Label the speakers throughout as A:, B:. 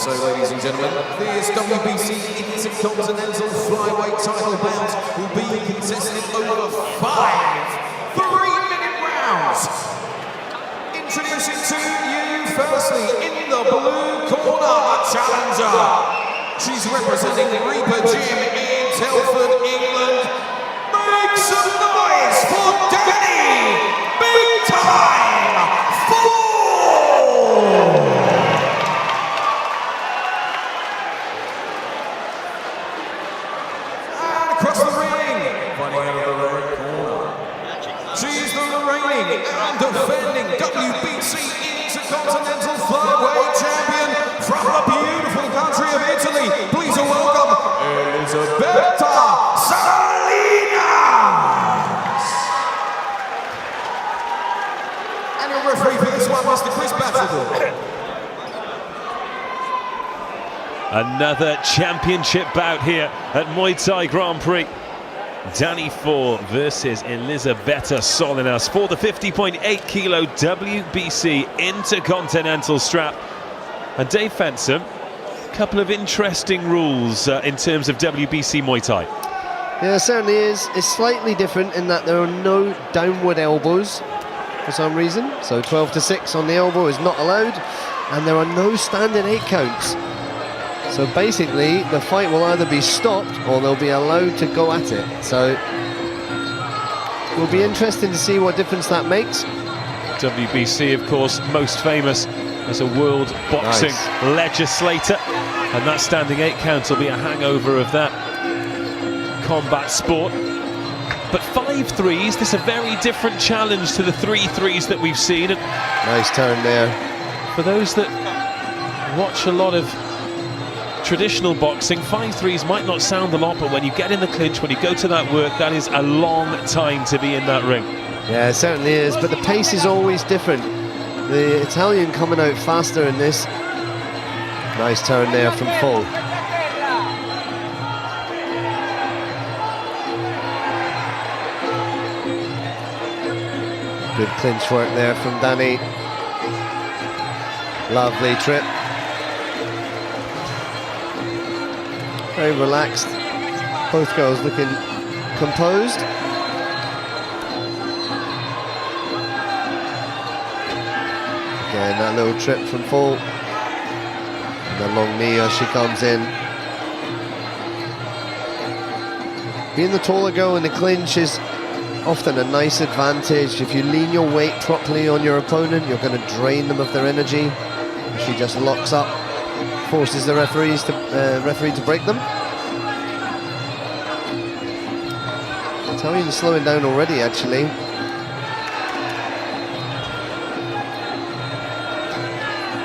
A: so, ladies and gentlemen, this WBC Intercontinental Flyweight title bout will be contested over 5 3-minute rounds. Introducing to you, firstly, in the blue corner, a challenger. She's representing Reaper Gym in Telford, England. Make some noise for Dani! Big time! 4! Across the ring, fighting out of the red corner. She's the reigning and defending WBC Intercontinental Flyweight Champion from the beautiful country of Italy. Please welcome Elisabetta Solinas. And your referee for this one, Mr. Chris Batchelor.
B: Another championship bout here at Muay Thai Grand Prix. Dani 4 versus Elisabetta Solinas for the 50.8 kilo WBC Intercontinental strap. And Dave Fensom, a couple of interesting rules in terms of WBC Muay Thai.
C: Yeah, it certainly is. It's slightly different in that there are no downward elbows for some reason. So 12 to 6 on the elbow is not allowed, and there are no standing 8 counts. So basically, the fight will either be stopped or they'll be allowed to go at it. So it will be interesting to see what difference that makes.
B: WBC, of course, most famous as a world boxing legislator. And that standing 8 count will be a hangover of that combat sport. But 5 threes, this is a very different challenge to the 3 threes that we've seen. And
C: nice turn there.
B: for those that watch a lot of traditional boxing, 5 threes might not sound a lot, but when you get in the clinch, when you go to that work, that is a long time to be in that ring.
C: Yeah, it certainly is, but the pace is always different. The Italian coming out faster in this. Nice turn there from full. Good clinch work there from Dani. Lovely trip. Very relaxed. Both girls looking composed. Again, that little trip from full. And the long knee as she comes in. Being the taller girl in the clinch is often a nice advantage. If you lean your weight properly on your opponent, you're going to drain them of their energy. She just locks up, forces the referee to break them. Italian's slowing down already, actually.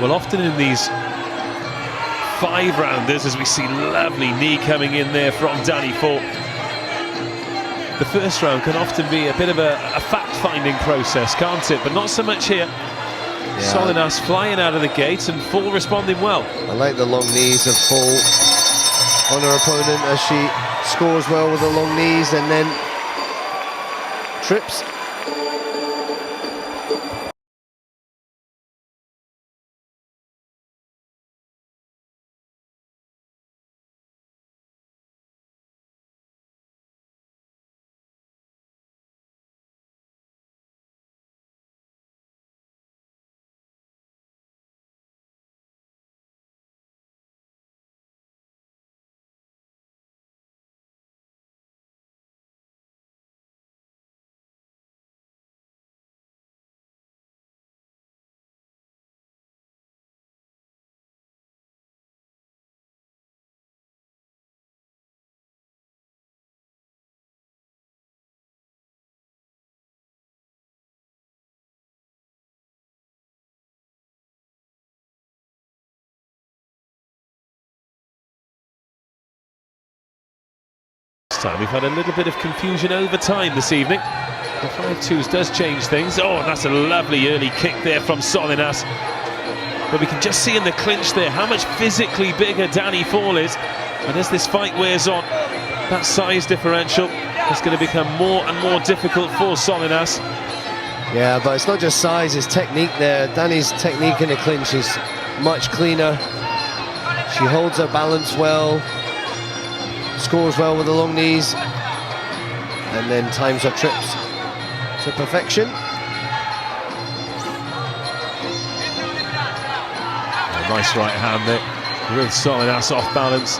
B: Well, often in these 5-rounders, as we see lovely knee coming in there from Dani 4, the first round can often be a bit of a fact-finding process, can't it? But not so much here. Yeah. Solinas flying out of the gate and Full responding well.
C: I like the long knees of Full on her opponent as she scores well with the long knees and then trips.
B: Time. We've had a little bit of confusion over time this evening. The 5-2s does change things. Oh, and that's a lovely early kick there from Solinas. But we can just see in the clinch there how much physically bigger Dani 4 is. And as this fight wears on, that size differential is going to become more and more difficult for Solinas.
C: Yeah, but it's not just size, it's technique there. Dani's technique in the clinch is much cleaner. She holds her balance well, scores well with the long knees, and then times her trips to perfection.
B: A nice right hand there with Solinas off balance.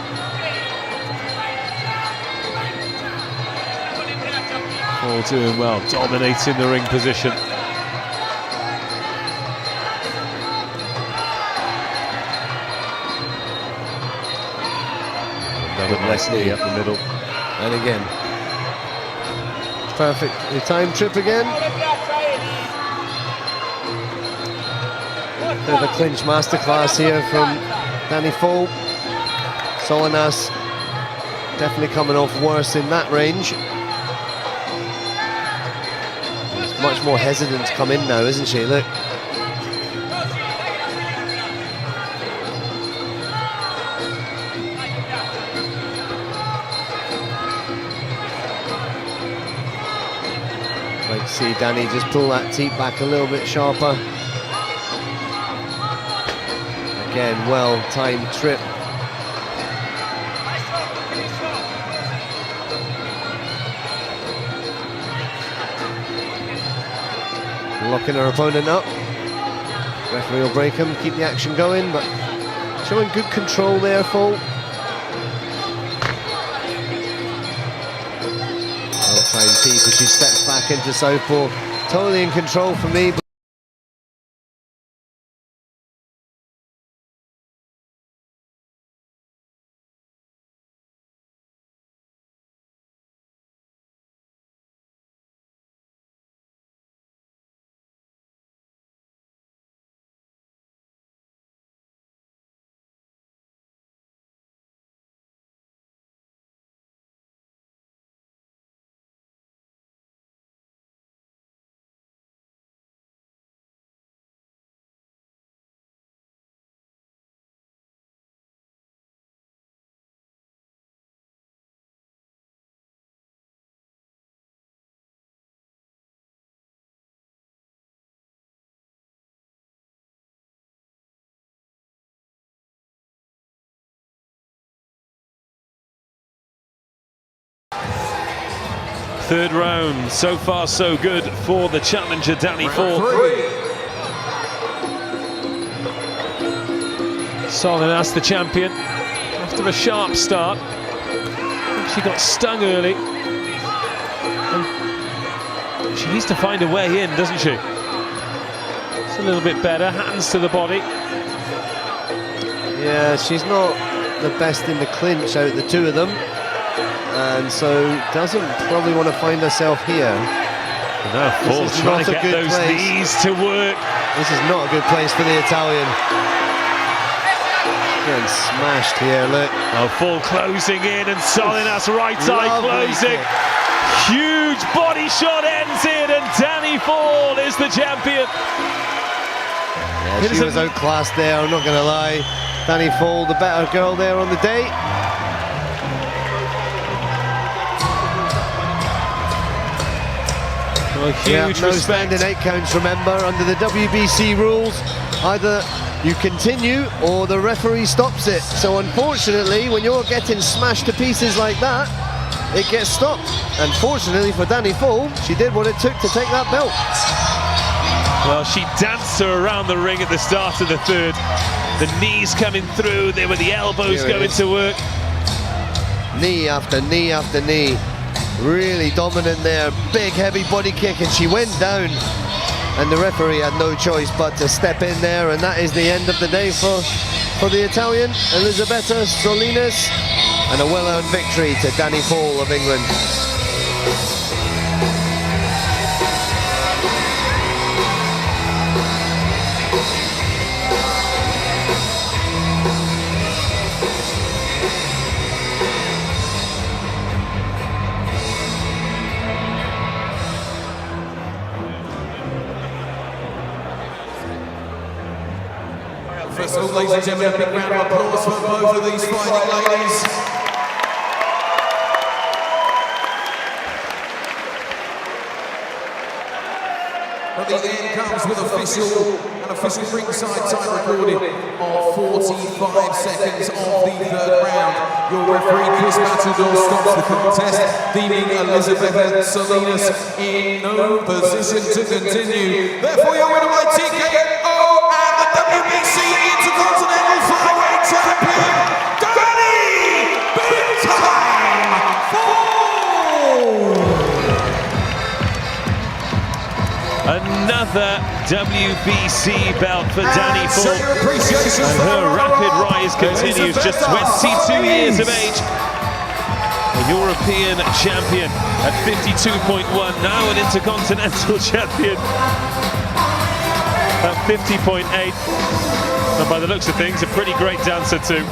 B: All doing well, dominating the ring position. Another nice knee up the middle.
C: And again, perfect time trip again. Bit of a clinch masterclass here from Dani Fall. Solinas definitely coming off worse in that range. She's much more hesitant to come in now, isn't she? Look. Like to see Dani just pull that teep back a little bit sharper. Again, well-timed trip. Locking her opponent up. Referee will break him, keep the action going, but showing good control there, Fall. Well-timed teep as she steps back into southpaw. Totally in control for me.
B: Third round, so far so good for the challenger Dani Fall. Solinas, the champion, after a sharp start. She got stung early. And she needs to find a way in, doesn't she? It's a little bit better, hands to the body.
C: Yeah, she's not the best in the clinch out of the two of them, and so doesn't probably want to find herself here.
B: Now Fall trying to get those knees to work.
C: This is not a good place for the Italian. Getting smashed here, look.
B: Oh, Fall closing in, and Solinas right eye closing. Huge body shot ends it, and Dani Fall is the champion.
C: Yeah, she was outclassed there, I'm not going to lie. Dani Fall, the better girl there on the day.
B: Huge
C: no
B: respect.
C: standing 8 counts, remember, under the WBC rules. Either you continue or the referee stops it. So unfortunately, when you're getting smashed to pieces like that, it gets stopped. Unfortunately for Dani Fall, she did what it took to take that belt.
B: Well, she danced her around the ring at the start of the third. The knees coming through, there were the elbows going to work.
C: Knee after knee after knee. Really dominant there, big heavy body kick, and she went down, and the referee had no choice but to step in there, and that is the end of the day for the Italian, Elisabetta Solinas, and a well-earned victory to Dani Fall of England.
A: First of all, ladies and gentlemen, a big round of applause for both of these fighting ladies. but the end comes with an official ringside time recording of 45 seconds of the third round. Your referee, Chris Battledore, stops the contest, deeming Elisabetta Solinas in no position to continue. Therefore, your winner by TKO and the WBC Intercontinental Flyweight Champion, Dani! Big time!
B: Another WBC belt for Dani Ford, and her rapid rise continues. Just 22 years of age, a European champion at 52.1, now an Intercontinental champion at 50.8, and by the looks of things, a pretty great dancer too.